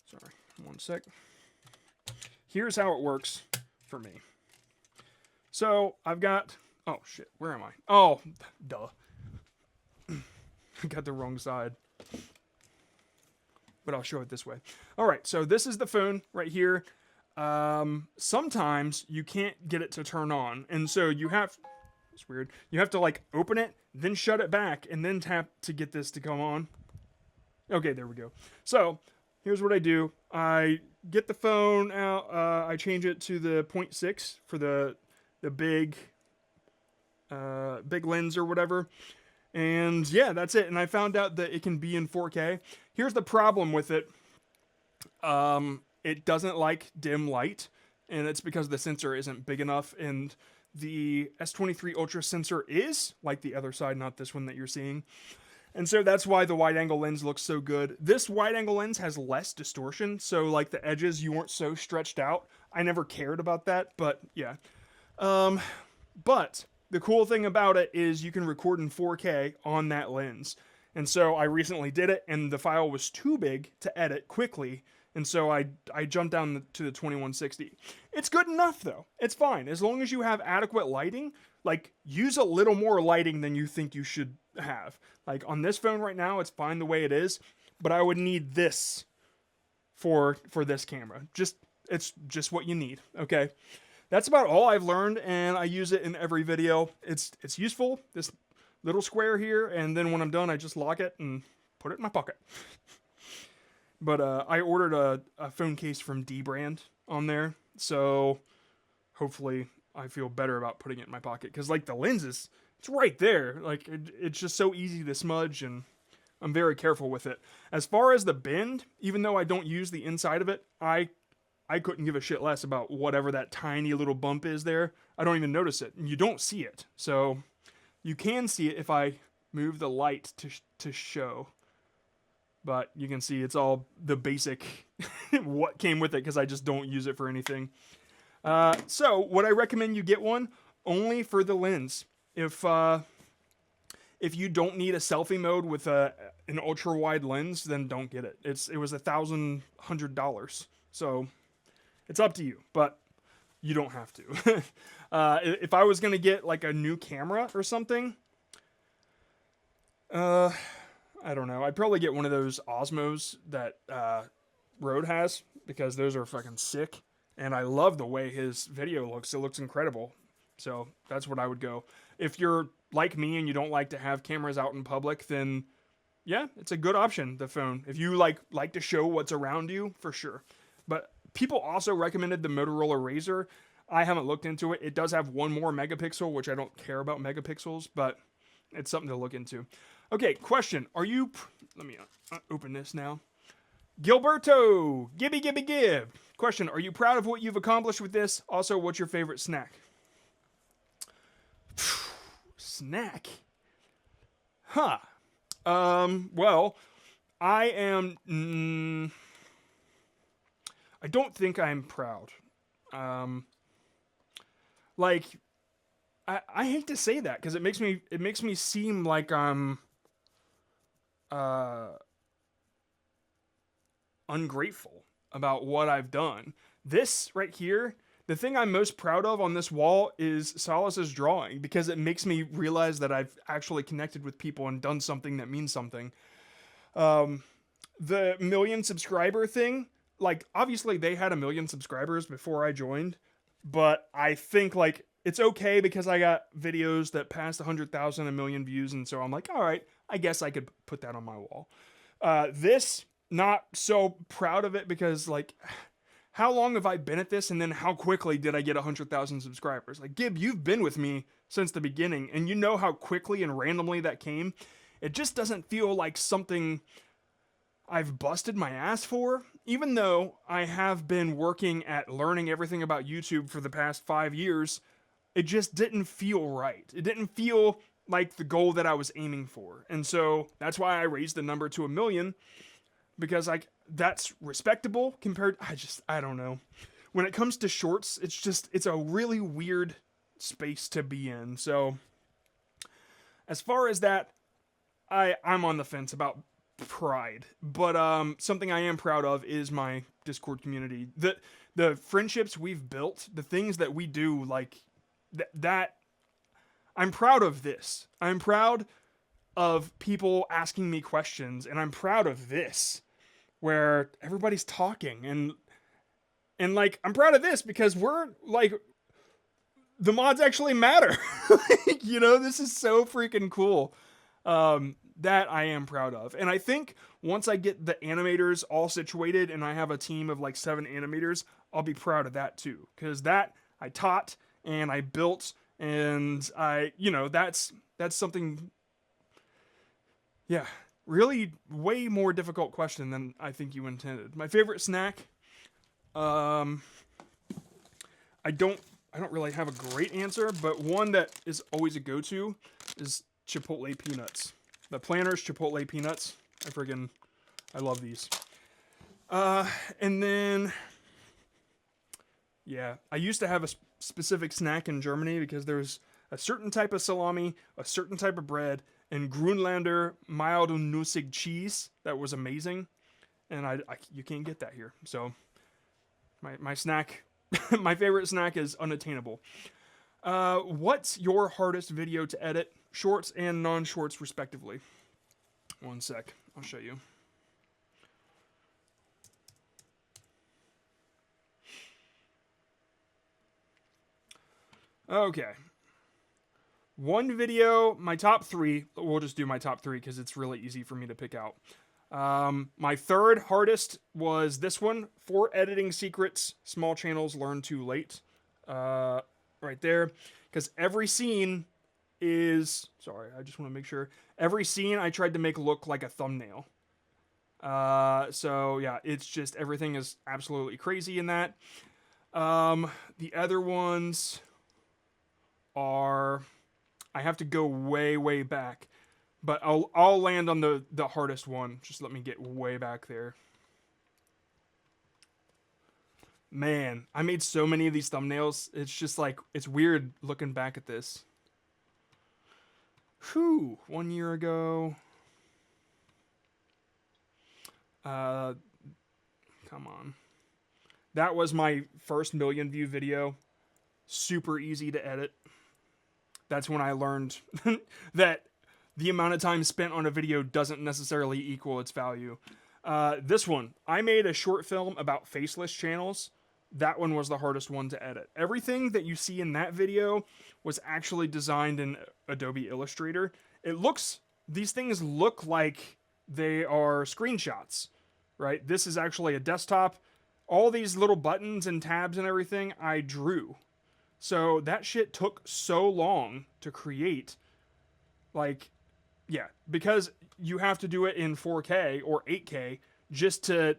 sorry, one sec. Here's how it works for me. So, I've got, oh shit, where am I? Oh, duh. I got the wrong side. But I'll show it this way. All right, so this is the phone right here. Sometimes you can't get it to turn on. And so you have, it's weird. You have to like open it, then shut it back, and then tap to get this to come on. Okay, there we go. So here's what I do. I get the phone out. I change it to the 0.6 for the big lens or whatever. And yeah, that's it. And I found out that it can be in 4K. Here's the problem with it. It doesn't like dim light, and it's because the sensor isn't big enough. And the S23 Ultra sensor is, like the other side, not this one that you're seeing. And so that's why the wide-angle lens looks so good. This wide-angle lens has less distortion, so like the edges, you weren't so stretched out. I never cared about that, but yeah. But the cool thing about it is you can record in 4K on that lens. And so I recently did it, and the file was too big to edit quickly. And so I jumped down to the 2160. It's good enough, though. It's fine. As long as you have adequate lighting, like, use a little more lighting than you think you should have. Like, on this phone right now, it's fine the way it is. But I would need this for this camera. It's just what you need, okay? That's about all I've learned, and I use it in every video. It's useful, this little square here, and then when I'm done, I just lock it and put it in my pocket. But I ordered a phone case from Dbrand on there, so hopefully I feel better about putting it in my pocket. Because, like, the lenses, it's right there. Like, it's just so easy to smudge, and I'm very careful with it. As far as the bend, even though I don't use the inside of it, I couldn't give a shit less about whatever that tiny little bump is there. I don't even notice it, and you don't see it. So you can see it if I move the light to show. But you can see it's all the basic what came with it because I just don't use it for anything. So would I recommend you get one? Only for the lens. If you don't need a selfie mode with an ultra wide lens, then don't get it. It was $1,100. So it's up to you, but you don't have to. If I was going to get like a new camera or something, I don't know. I'd probably get one of those Osmos that Rode has because those are fucking sick. And I love the way his video looks. It looks incredible. So that's what I would go. If you're like me and you don't like to have cameras out in public, then yeah, it's a good option, the phone. If you like to show what's around you, for sure. But people also recommended the Motorola Razr. I haven't looked into it. It does have one more megapixel, which I don't care about megapixels, but it's something to look into. Okay, question. Are you... Let me open this now. Gilberto! Gibby Gibby Gib! Question. Are you proud of what you've accomplished with this? Also, what's your favorite snack? Snack? Huh. Well, I am... I don't think I'm proud. Like... I hate to say that because it makes me seem like I'm ungrateful about what I've done. This right here, the thing I'm most proud of on this wall is Solace's drawing because it makes me realize that I've actually connected with people and done something that means something. The 1 million subscriber thing, like obviously they had 1 million subscribers before I joined, but I think like it's okay because I got videos that passed 100,000, 1 million views, and so I'm like, all right, I guess I could put that on my wall. This, not so proud of it because, like, how long have I been at this, and then how quickly did I get 100,000 subscribers? Like, Gib, you've been with me since the beginning, and you know how quickly and randomly that came. It just doesn't feel like something I've busted my ass for, even though I have been working at learning everything about YouTube for the past 5 years. It just didn't feel right. It didn't feel like the goal that I was aiming for. And so that's why I raised the number to 1 million, because like that's respectable compared, I don't know. When it comes to shorts, it's a really weird space to be in. So as far as that, I'm on the fence about pride, but something I am proud of is my Discord community. The friendships we've built, the things that we do, like that I'm proud of this. I'm proud of people asking me questions, and I'm proud of this where everybody's talking, and like I'm proud of this because we're like the mods actually matter. Like, you know, this is so freaking cool. That I am proud of. And I think once I get the animators all situated and I have a team of like 7 animators, I'll be proud of that too. Because that I taught and I built, and that's something, yeah, really way more difficult question than I think you intended. My favorite snack, I don't really have a great answer, but one that is always a go-to is Chipotle peanuts. The Planters Chipotle peanuts. I love these. And then, yeah, I used to have a specific snack in Germany because there's a certain type of salami, a certain type of bread, and Grünlander mild und nussig cheese that was amazing. And you can't get that here. So my snack, my favorite snack is unattainable. What's your hardest video to edit? Shorts and non-shorts respectively. One sec, I'll show you. Okay. One video, my top 3, we'll just do my top 3 because it's really easy for me to pick out. My third hardest was this one, 4 editing secrets small channels learn too late. Right there. Because every scene is, sorry, I just want to make sure. Every scene I tried to make look like a thumbnail. So yeah, it's just, everything is absolutely crazy in that. The other ones are, I have to go way, way back. But I'll land on the hardest one. Just let me get way back there. Man, I made so many of these thumbnails. It's just like, it's weird looking back at this. Whew, 1 year ago. Come on. That was my first 1 million view video. Super easy to edit. That's when I learned that the amount of time spent on a video doesn't necessarily equal its value. This one, I made a short film about faceless channels. That one was the hardest one to edit. Everything that you see in that video was actually designed in Adobe Illustrator. These things look like they are screenshots, right? This is actually a desktop. All these little buttons and tabs and everything I drew. So that shit took so long to create. Like, yeah, because you have to do it in 4K or 8K just to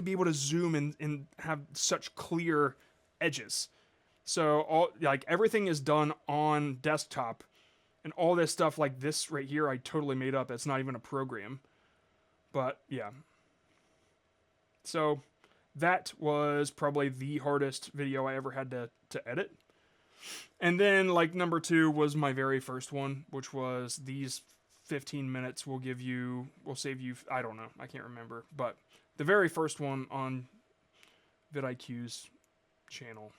be able to zoom and have such clear edges. So everything is done on desktop, and all this stuff like this right here I totally made up. It's not even a program. But yeah. So that was probably the hardest video I ever had to edit. And then like number 2 was my very first one, which was these 15 minutes will save you, I don't know, I can't remember, but the very first one on vidIQ's channel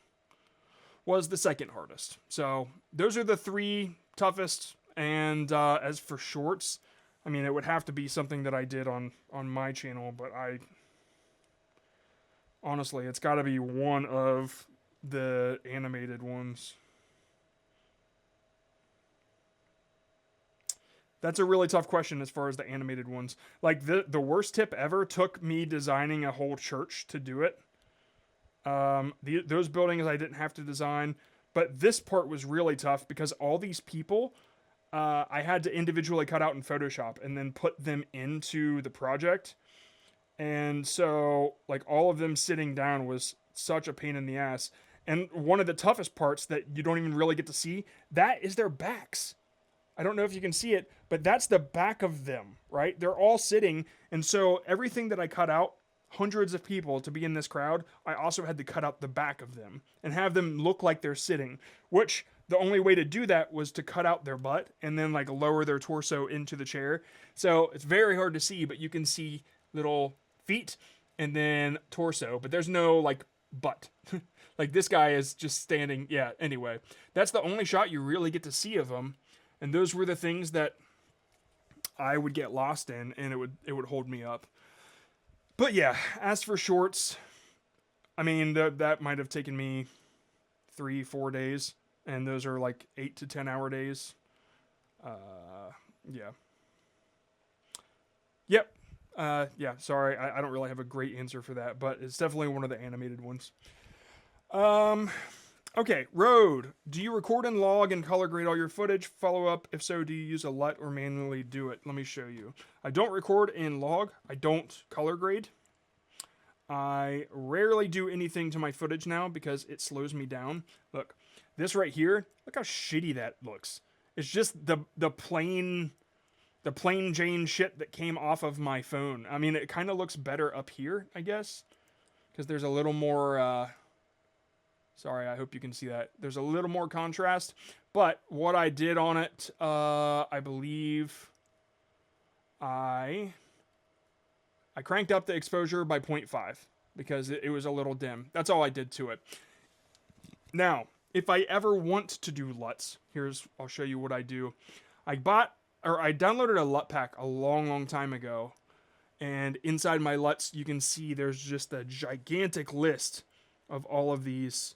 was the second hardest. So those are the 3 toughest. And as for shorts, I mean, it would have to be something that I did on my channel, but honestly, it's got to be one of the animated ones. That's a really tough question as far as the animated ones. Like the worst tip ever took me designing a whole church to do it. Those buildings I didn't have to design, but this part was really tough because all these people I had to individually cut out in Photoshop and then put them into the project. And so, like, all of them sitting down was such a pain in the ass. And one of the toughest parts that you don't even really get to see, that is their backs. I don't know if you can see it, but that's the back of them, right? They're all sitting. And so everything that I cut out, hundreds of people to be in this crowd, I also had to cut out the back of them and have them look like they're sitting, which the only way to do that was to cut out their butt and then like lower their torso into the chair. So it's very hard to see, but you can see little feet and then torso, but there's no like butt. Like this guy is just standing. Yeah, anyway, that's the only shot you really get to see of him. And those were the things that I would get lost in, and it would hold me up. But yeah, as for shorts, I mean, that might have taken me 3-4 days, and those are like 8 to 10 hour days. Yeah. Yep. Yeah, sorry, I don't really have a great answer for that, but it's definitely one of the animated ones. Okay, Road. Do you record and log and color grade all your footage? Follow up. If so, do you use a LUT or manually do it? Let me show you. I don't record and log. I don't color grade. I rarely do anything to my footage now because it slows me down. Look, this right here, look how shitty that looks. It's just the plain Jane shit that came off of my phone. I mean, it kind of looks better up here, I guess, because there's a little more, sorry, I hope you can see that. There's a little more contrast, but what I did on it, I believe I cranked up the exposure by 0.5 because it was a little dim. That's all I did to it. Now, if I ever want to do LUTs, I'll show you what I do. I downloaded a LUT pack a long time ago, and inside my LUTs, you can see there's just a gigantic list of all of these.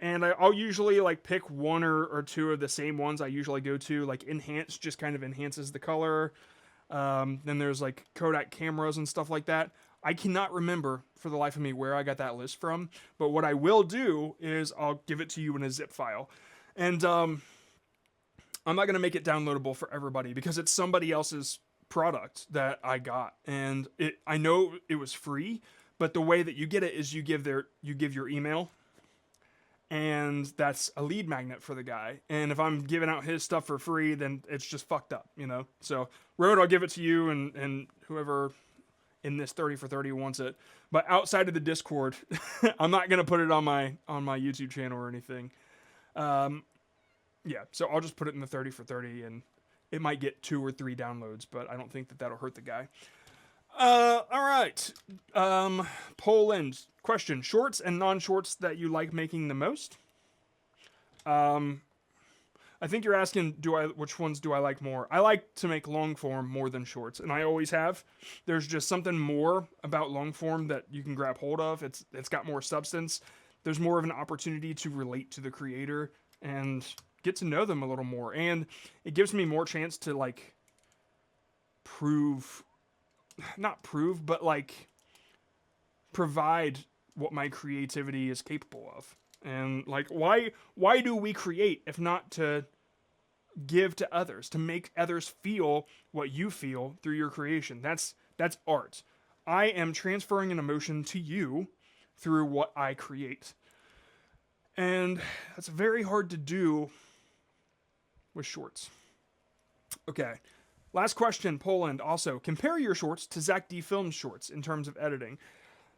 And I'll usually like pick one or two of the same ones I usually go to. Like Enhance just kind of enhances the color. Then there's like Kodak cameras and stuff like that. I cannot remember for the life of me where I got that list from. But what I will do is I'll give it to you in a zip file. And I'm not going to make it downloadable for everybody because it's somebody else's product that I got. And I know it was free, but the way that you get it is you give your email. And that's a lead magnet for the guy. And if I'm giving out his stuff for free, then it's just fucked up, you know? So, Road, I'll give it to you and whoever in this 30 for 30 wants it. But outside of the Discord, I'm not going to put it on my YouTube channel or anything. Yeah, so I'll just put it in the 30 for 30, and it might get 2 or 3 downloads, but I don't think that'll hurt the guy. All right. Poland. Question: shorts and non-shorts that you like making the most? I think you're asking, which ones do I like more? I like to make long form more than shorts, and I always have. There's just something more about long form that you can grab hold of. It's got more substance. There's more of an opportunity to relate to the creator and get to know them a little more, and it gives me more chance to like but like provide what my creativity is capable of. And like, why do we create if not to give to others, to make others feel what you feel through your creation? That's art. I am transferring an emotion to you through what I create. And that's very hard to do with shorts. Okay. Last question, Poland. Also, compare your shorts to Zach D Films shorts in terms of editing.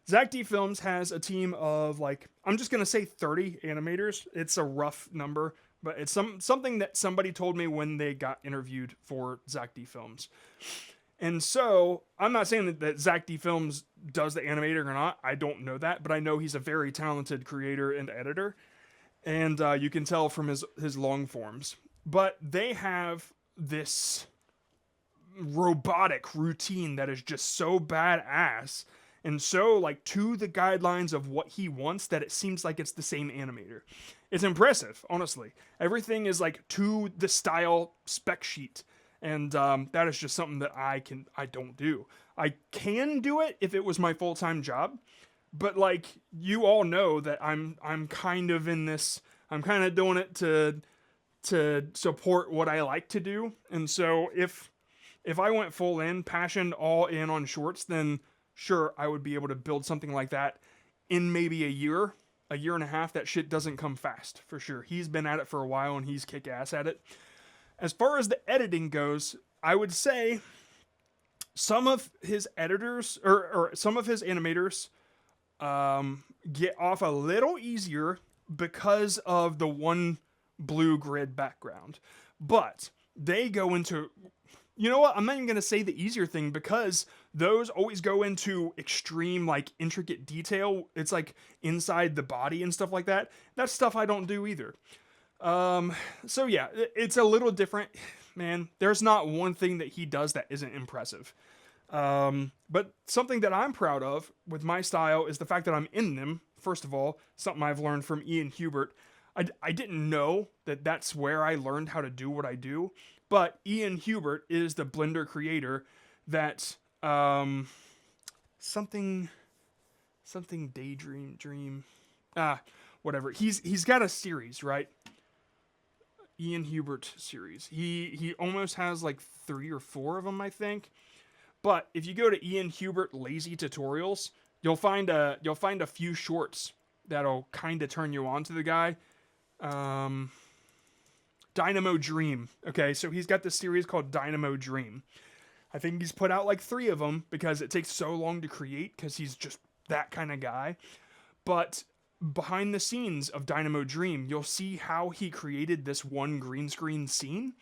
Zach D Films has a team of like, I'm just going to say 30 animators. It's a rough number, but it's something that somebody told me when they got interviewed for Zach D Films. And so I'm not saying that Zach D Films does the animating or not. I don't know that, but I know he's a very talented creator and editor. And you can tell from his long forms. But they have this robotic routine that is just so badass and so like to the guidelines of what he wants that it seems like it's the same animator. It's impressive, honestly. Everything is like to the style spec sheet, And that is just something that I don't do. I can do it if it was my full-time job, but like you all know that I'm kind of in this. I'm kind of doing it to support what I like to do. And so if I went full in, passioned all in on shorts, then sure, I would be able to build something like that in maybe a year and a half. That shit doesn't come fast, for sure. He's been at it for a while and he's kick ass at it. As far as the editing goes, I would say some of his editors or some of his animators get off a little easier because of the one blue grid background. But they go into, you know what, I'm not even going to say the easier thing, because those always go into extreme, like, intricate detail. It's like inside the body and stuff like that. That's stuff I don't do either. So yeah, it's a little different, man. There's not one thing that he does that isn't impressive. But something that I'm proud of with my style is the fact that I'm in them. First of all, something I've learned from Ian Hubert. I didn't know that that's where I learned how to do what I do, but Ian Hubert is the Blender creator that, something daydream, whatever. He's got a series, right? Ian Hubert series. He almost has like 3 or 4 of them, I think. But if you go to Ian Hubert Lazy Tutorials, you'll find a few shorts that'll kind of turn you on to the guy. Dynamo Dream. Okay, so he's got this series called Dynamo Dream. I think he's put out like 3 of them because it takes so long to create, because he's just that kind of guy. But behind the scenes of Dynamo Dream, you'll see how he created this one green screen scene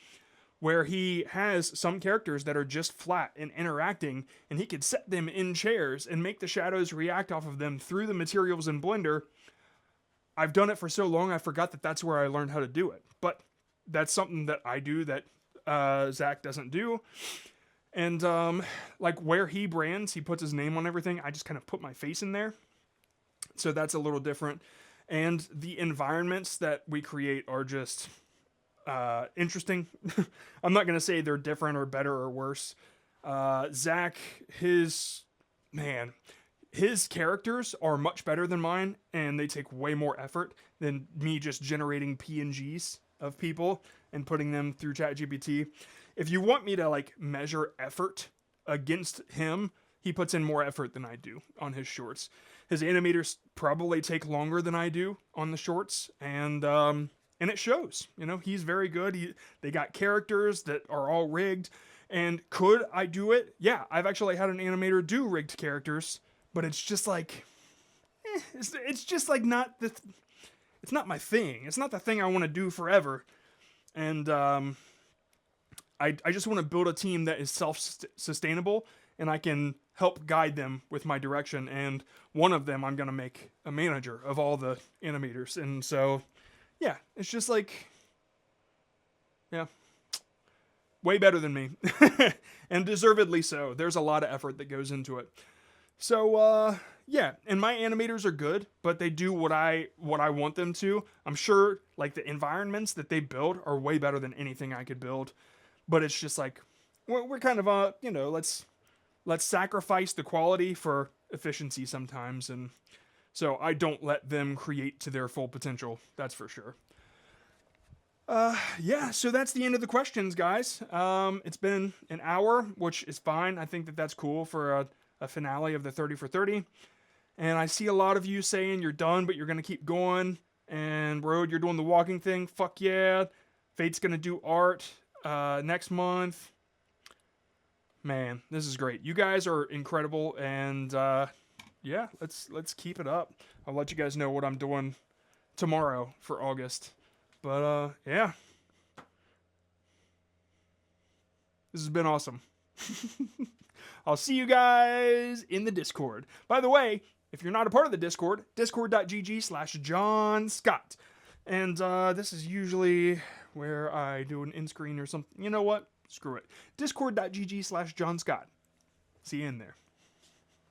where he has some characters that are just flat and interacting, and he could set them in chairs and make the shadows react off of them through the materials in Blender. I've done it for so long, I forgot that that's where I learned how to do it. But that's something that I do that Zach doesn't do. And like where he brands, he puts his name on everything. I just kind of put my face in there. So that's a little different. And the environments that we create are just interesting. I'm not going to say they're different or better or worse. Zach, his characters are much better than mine, and they take way more effort than me just generating PNGs of people and putting them through ChatGPT. If you want me to like measure effort against him, he puts in more effort than I do on his shorts. His animators probably take longer than I do on the shorts, and it shows. You know, he's very good. They got characters that are all rigged. And could I do it? Yeah, I've actually had an animator do rigged characters, but it's just like, it's just like it's not my thing. It's not the thing I want to do forever. And I just want to build a team that is self-sustainable, and I can help guide them with my direction. And one of them, I'm going to make a manager of all the animators. And so, yeah, it's just like, yeah, way better than me. And deservedly so. There's a lot of effort that goes into it. So, yeah, and my animators are good, but they do what I want them to. I'm sure, like, the environments that they build are way better than anything I could build. But it's just like, we're kind of, you know, let's sacrifice the quality for efficiency sometimes. And so I don't let them create to their full potential. That's for sure. Yeah, so that's the end of the questions, guys. It's been an hour, which is fine. I think that that's cool for a finale of the 30 for 30. And I see a lot of you saying you're done, but you're going to keep going. And Road, you're doing the walking thing. Fuck yeah. Fate's going to do art next month. Man, this is great. You guys are incredible. And yeah, let's keep it up. I'll let you guys know what I'm doing tomorrow for August. But yeah. This has been awesome. I'll see you guys in the Discord. By the way, if you're not a part of the Discord, discord.gg/John Scott. And this is usually where I do an in-screen or something. You know what? Screw it. Discord.gg/John Scott. See you in there.